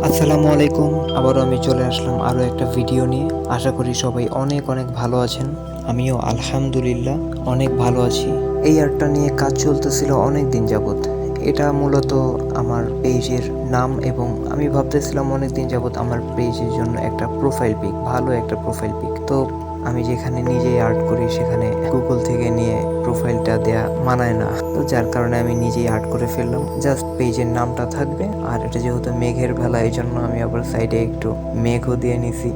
আসসালামু আলাইকুম। আবারও আমি চলে আসলাম আরও একটা ভিডিও নিয়ে। আশা করি সবাই অনেক অনেক ভালো আছেন। আমিও আলহামদুলিল্লাহ অনেক ভালো আছি। এই আর্টটা নিয়ে কাজ চলতেছিল অনেক দিন যাবত। এটা মূলত আমার পেজের নাম এবং আমি ভাবতেছিলাম অনেক দিন যাবত আমার পেজের জন্য একটা প্রোফাইল পিক, ভালো একটা প্রোফাইল পিক। তো আমি যেখানে নিজেই আর্ট করি সেখানে গুগল থেকে নিয়ে প্রোফাইলটা দেয়া মানায় না, তো যার কারণে আমি নিজেই আর্ট করে ফেললাম। জাস্ট পেজের নামটা থাকবে, আর এটা যেহেতু মেঘের বেলা এই জন্য আমি আবার সাইডে একটু মেঘও দিয়ে নিছি।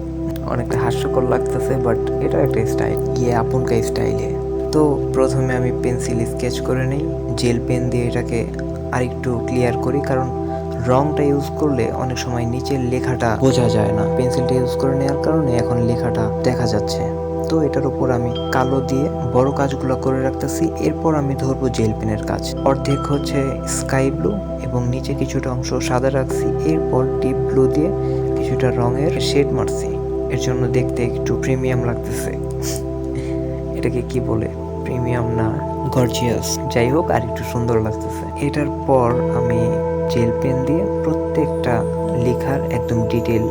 অনেকটা হাস্যকর লাগতেছে, বাট এটা একটা স্টাইল, আপনকা স্টাইলে। তো প্রথমে আমি পেন্সিল স্কেচ করে নিই, জেল পেন দিয়ে এটাকে আরেকটু ক্লিয়ার করি, কারণ রংটা ইউজ করলে অনেক সময় নিচের লেখাটা বোঝা যায় না। পেন্সিলটা ইউজ করে নেওয়ার কারণে এখন লেখাটা দেখা যাচ্ছে। তো এটার উপর আমি কালো দিয়ে বড় কাজগুলো করে রাখতেছি। এরপর আমি ধরবো জেল পেনের কাজ। অর্ধেক হচ্ছে স্কাই ব্লু এবং নিচে কিছুটা অংশ সাদা রাখছি। এরপর ডিপ ব্লু দিয়ে কিছুটা রঙের শেড মারছি। এর জন্য দেখতে একটু প্রিমিয়াম লাগতেছে। এটাকে কি বলে, প্রিমিয়াম না গর্জিয়াস, যাই হোক আর একটু সুন্দর লাগতেছে। এটার পর আমি জেল পেন দিয়ে প্রত্যেকটা লেখার একদম ডিটেল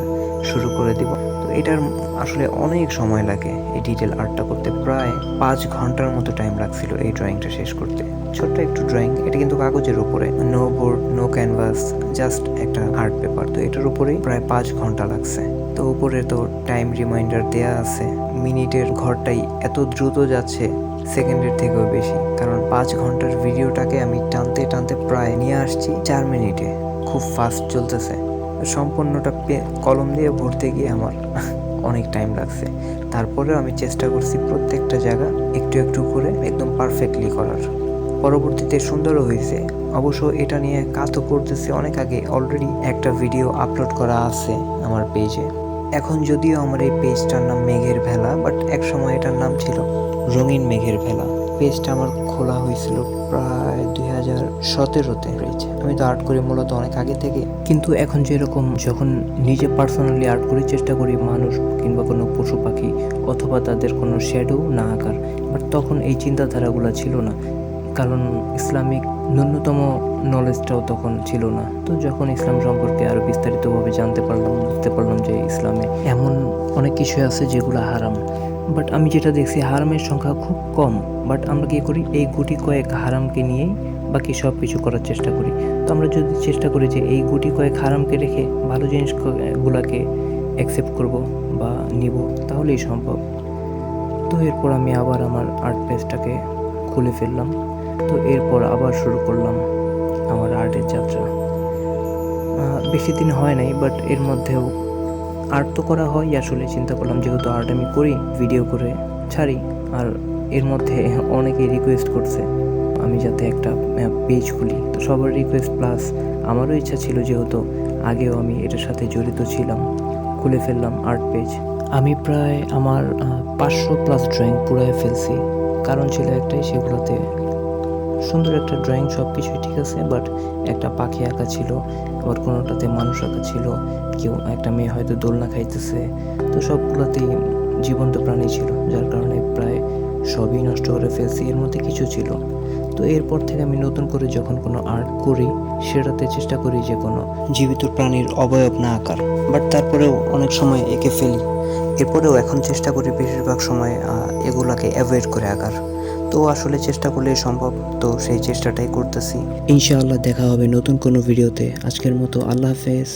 শুরু করে দিব। তো এটার আসলে অনেক সময় লাগে এই ডিটেল আর্টটা করতে। প্রায় 5 ঘন্টার মতো টাইম লাগছিল এই ড্রয়িংটা শেষ করতে। ছোট্ট একটু ড্রয়িং, এটা কিন্তু কাগজের উপরে, no board, no canvas, just একটা আর্ট পেপার। তো এটার উপরেই প্রায় 5 ঘন্টা লাগছে। তো উপরে তো টাইম রিমাইন্ডার দেয়া আছে। মিনিটের ঘরটাই এত দ্রুত যাচ্ছে সেকেন্ডের থেকেও বেশি, কারণ 5 ঘন্টার ভিডিওটাকে আমি টানতে টানতে প্রায় নিয়ে আসছি 4 মিনিটে। খুব ফাস্ট চলতেছে। সম্পূর্ণটা কলম দিয়ে ভরতে গিয়ে আমার অনেক টাইম লাগছে। তারপরেও আমি চেষ্টা করছি প্রত্যেকটা জায়গা একটু একটু করে একদম পারফেক্টলি করার। পরবর্তীতে সুন্দরও হয়েছে। অবশ্য এটা নিয়ে কাজও করতেছি অনেক আগে, অলরেডি একটা ভিডিও আপলোড করা আছে আমার পেজে। এখন যদিও আমার এই পেজটার নাম মেঘের ভেলা, বাট এক সময় এটার নাম ছিল রঙিন মেঘের ভেলা। পেজটা আমার খোলা হয়েছিল প্রায় 2017-তে। আমি তো আর্ট করি মূলত অনেক আগে থেকে, কিন্তু এখন যেরকম যখন নিজে পার্সোনালি আর্ট করি, চেষ্টা করি মানুষ কিংবা কোনো পশু পাখি অথবা তাদের কোনো শ্যাডো না আঁকার। বাট তখন এই চিন্তাধারাগুলো ছিল না, কারণ ইসলামিক ন্যূনতম নলেজটাও তখন ছিল না। তো যখন ইসলাম সম্পর্কে আরও বিস্তারিতভাবে জানতে পারলাম, বুঝতে পারলাম যে ইসলামে এমন অনেক কিছু আছে যেগুলো হারাম। বাট আমি যেটা দেখছি হারামের সংখ্যা খুব কম, বাট আমরা কী করি, এই গুটি কয়েক হারামকে নিয়েই বাকি সব কিছু করার চেষ্টা করি। তো আমরা যদি চেষ্টা করি যে এই গুটি কয়েক হারামকে রেখে ভালো জিনিসগুলোকে অ্যাকসেপ্ট করব বা নিব, তাহলেই সম্ভব। তো এরপর আমি আবার আমার আর্ট পেজটাকে খুলে ফেললাম। তো এরপর আবার শুরু করলাম আমার আর্টের যাত্রা। বেশি দিন হয় নাই, বাট এর মধ্যেও আর্ট তো করা হয়। আসলে চিন্তা করলাম যেহেতু আর্ট আমি করি, ভিডিও করে ছাড়ি। আর এর মধ্যে অনেকেই রিকোয়েস্ট করছে আমি যাতে একটা পেজ খুলি। তো সবার রিকোয়েস্ট প্লাস আমারও ইচ্ছা ছিল, যেহেতু আগেও আমি এটার সাথে জড়িত ছিলাম, খুলে ফেললাম আর্ট পেজ। আমি প্রায় আমার 500+ ড্রয়িং পুরাই ফেলছি। কারণ ছিল একটাই, সেগুলোতে সুন্দর একটা ড্রয়িং, সব কিছুই ঠিক আছে, বাট একটা পাখি আঁকা ছিল, আবার কোনোটাতে মানুষ আঁকা ছিল, কেউ একটা মেয়ে হয়তো দোলনা খাইতেছে। তো সবগুলোতেই জীবন্ত প্রাণী ছিল, যার কারণে প্রায় সবই নষ্ট করে ফেলছি। এর মধ্যে কিছু ছিল। তো এরপর থেকে আমি নতুন করে যখন কোনো আর্ট করি, সেটাতে চেষ্টা করি যে কোনো জীবিত প্রাণীর অবয়ব না আঁকার, বাট তারপরেও অনেক সময় এঁকে ফেলি। এরপরেও এখন চেষ্টা করি বেশিরভাগ সময় এগুলাকে অ্যাভয়েড করে আঁকার। তো আসলে চেষ্টা করলেই সম্ভব, তো সেই চেষ্টাটাই করতেছি। ইনশাআল্লাহ দেখা হবে নতুন কোনো ভিডিওতে। আজকের মতো আল্লাহ হাফেজ।